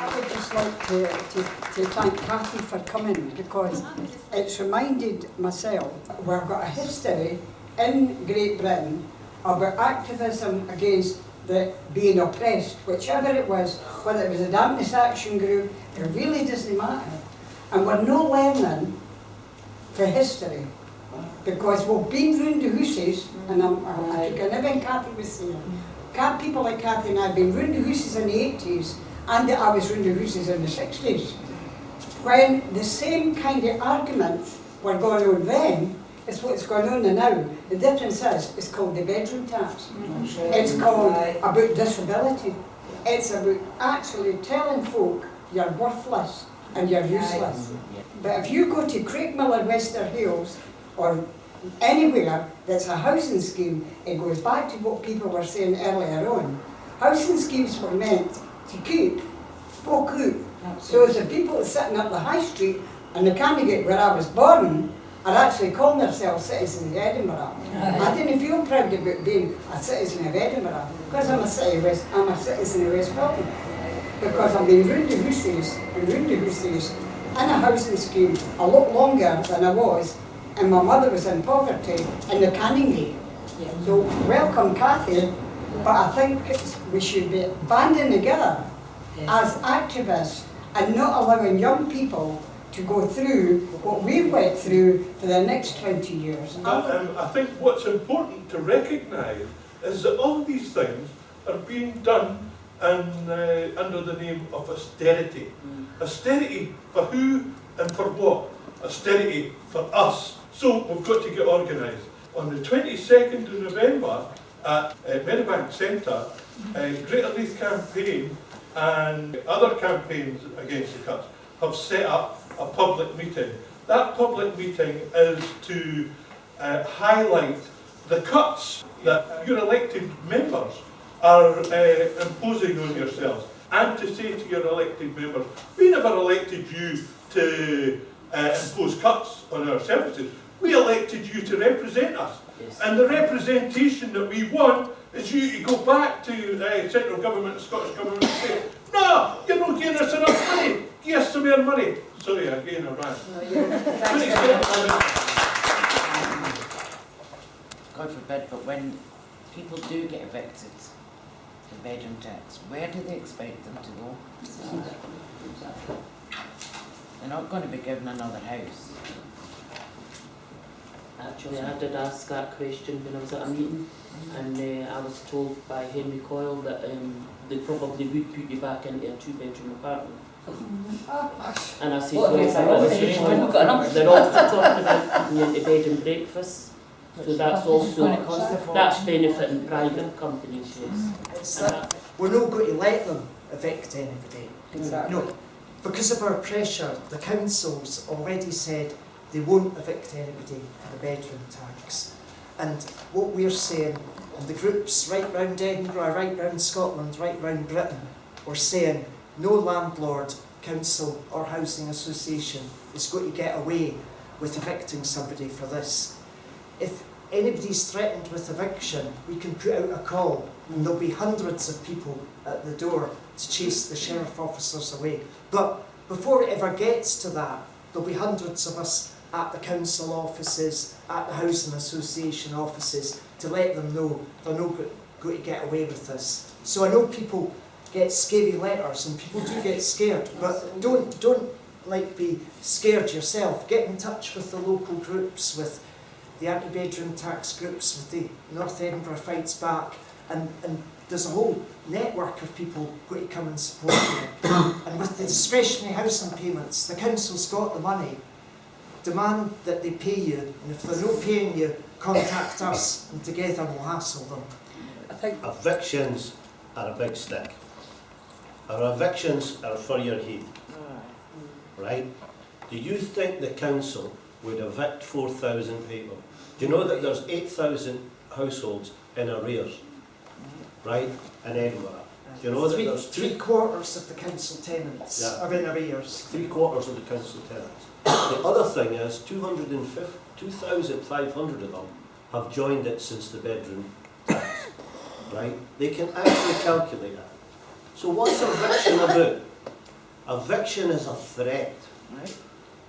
I would just like to thank Cathy for coming, because it's reminded myself we've got a history in Great Britain about activism against being oppressed, whichever it was, whether it was a dampness action group, it really doesn't matter. And we're no learning for history, because we've been round the hooses, and I took an even Cathy was saying, people like Cathy and I have been round the hooses in the 80s, and I was round the hooses in the 60s. When the same kind of arguments were going on then, is what's going on now. The difference is, it's called the bedroom tax. It's called about disability. It's about actually telling folk you're worthless and you're useless. But if you go to Craigmillar, Wester Hales, or anywhere that's a housing scheme, it goes back to what people were saying earlier on. Housing schemes were meant to keep folk out. So the people sitting up the high street and the candidate where I was born are actually calling themselves citizens of Edinburgh. I didn't feel proud about being a citizen of Edinburgh, because I'm a citizen of West Belgium. Because I've been round the hooses and round the hooses in a housing scheme a lot longer than I was, and my mother was in poverty in the Canning. So welcome Cathy, but I think we should be banding together as activists and not allowing young people to go through what we've went through for the next 20 years. I think what's important to recognise is that all these things are being done under the name of austerity. Austerity for who and for what? Austerity for us. So we've got to get organised. On the 22nd of November at Meadowbank Centre, Greater Leith Campaign and other campaigns against the cuts have set up a public meeting. That public meeting is to highlight the cuts that your elected members are imposing on yourselves, and to say to your elected members, we never elected you to impose cuts on our services. We elected you to represent us. Yes. And the representation that we want is you to go back to central government, Scottish government, and say, no, you're not giving us enough money, give us some more money. Sorry, again, I'm right. God forbid, but when people do get evicted, the bedroom tax, where do they expect them to go? They're not going to be given another house. Actually, I did ask that question when I was at a meeting, and I was told by Henry Coyle that they probably would put you back into a 2-bedroom apartment. And I said, well, they're also talking about putting you into bed and breakfast, so that's benefiting private companies, yes. We're not going to let them evict anybody. Exactly. No, because of our pressure, the council's already said they won't evict anybody for the bedroom tax. And what we're saying, and the groups right round Edinburgh, right round Scotland, right round Britain, we're saying no landlord, council or housing association is going to get away with evicting somebody for this. If anybody's threatened with eviction, we can put out a call and there'll be hundreds of people at the door to chase the sheriff officers away. But before it ever gets to that, there'll be hundreds of us at the council offices, at the housing association offices, to let them know they're not going to get away with this. So I know people get scary letters and people do get scared, but don't like be scared yourself. Get in touch with the local groups, with the anti-bedroom tax groups, with the North Edinburgh Fights Back, and there's a whole network of people going to come and support you. And with the discretionary housing payments, the council's got the money. Demand that they pay you, and if they're not paying you, contact us and together we'll hassle them. I think evictions are a big stick. Our evictions are for your head, right? Do you think the council would evict 4,000 people? Do you know that there's 8,000 households in arrears, right, in Edinburgh? Do you know that there's three quarters of the council tenants are in arrears? 3/4 of the council tenants. The other thing is 2,500 of them have joined it since the bedroom tax, right? They can actually calculate that. So what's eviction about? Eviction is a threat Right.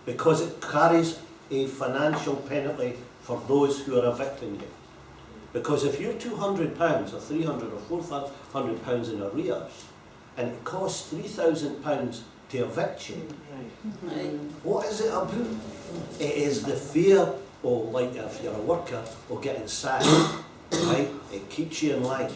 because it carries a financial penalty for those who are evicting you. Because if you're £200 or £300 or £400 in arrears, and it costs £3,000 to evict you, Right. what is it about? It is the fear of, like if you're a worker, of getting sacked, right? It keeps you in line.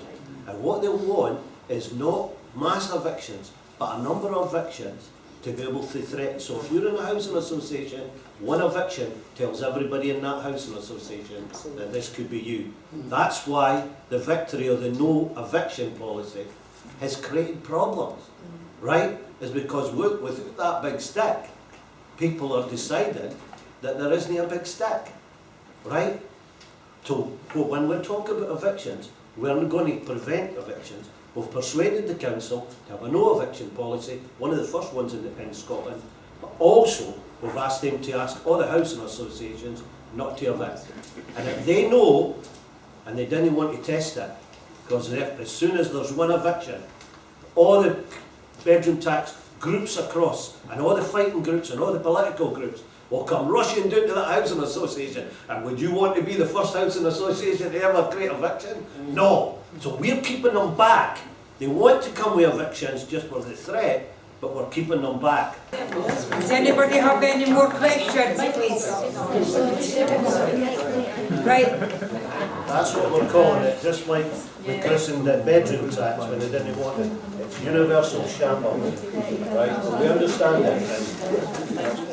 And what they'll want is not mass evictions, but a number of evictions to be able to threaten. So if you're in a housing association, one eviction tells everybody in that housing association that this could be you. That's why the victory of the no eviction policy has created problems, right? Is because with that big stick, people are deciding that there isn't a big stick, right? So when we're talking about evictions, we're going to prevent evictions. We've persuaded the council to have a no eviction policy, one of the first ones in Scotland, but also we've asked them to ask all the housing associations not to evict. And if they know, and they didn't want to test it, because as soon as there's one eviction, all the bedroom tax groups across, and all the fighting groups and all the political groups will come rushing down to that housing association. And would you want to be the first housing association to ever create eviction? No. So we're keeping them back. They want to come with evictions just for the threat, but we're keeping them back. Does anybody have any more questions, please? Right. That's what we're calling it, just like we christened the bedroom tax when they didn't want it. It's universal shambles, right? We understand that.